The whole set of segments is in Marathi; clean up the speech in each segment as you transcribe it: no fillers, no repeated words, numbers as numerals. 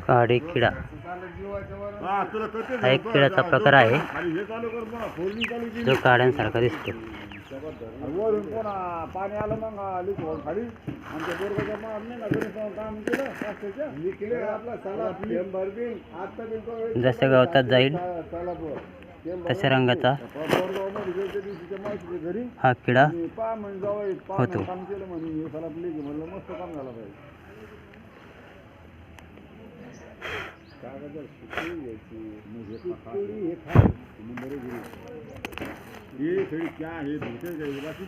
काडी किडा हा एक किड्याचा प्रकार आहे जो काड्यांसारखा दिसतो. वरून कोणा पाणी आलं मग आली खाली आमच्या बोरगाच्या मारणे ना घरी काम केलं रस्त्याच्या मी केलं आपला साला भरबिन आता बिलकुल जसे गवतात जाईल तशा रंगाचा हा किडा होतो. काम केलं म्हणून साला प्लीज म्हणलं मस्त काम झालं पाहिजे. ये थोड़ी क्या है दूसरे जाएगी बाकी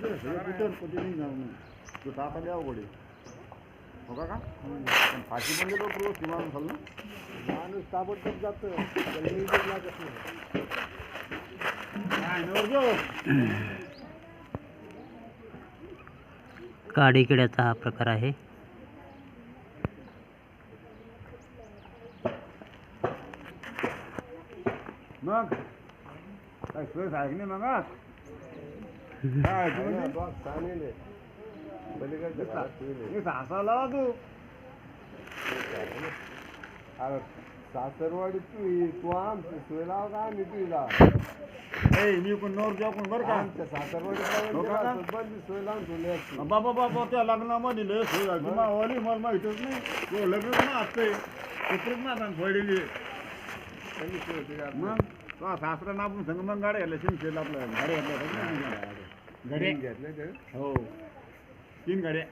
तो पति नहीं जाऊँ तो साथ आ जाओ बड़े होगा का फाशी बनले तो प्रो सीमान फल ना माणूस ताबडतोब जातं काडी किड्याचा हा प्रकार आहे. मग काय सोय आहे की नाही मग काय हसाला तू सासरवाडी तू आमची सोय लाव का आम्ही तुला मी पण नवर जाऊ पण बरं का आमच्या सासरवाडी सोय लावून ठेवली. बाबा बाबा त्या लग्नामध्ये लय सोय झाली मावाली मला माहितच नाही तो लग्न ना असतंय कुठेच ना फोडलेली मग तो सासरा ना आपण संग मग गाडी घातल्या शिमशेला आपल्या गाडी घातल्या गाड्या घेतल्या हो 3 गाड्या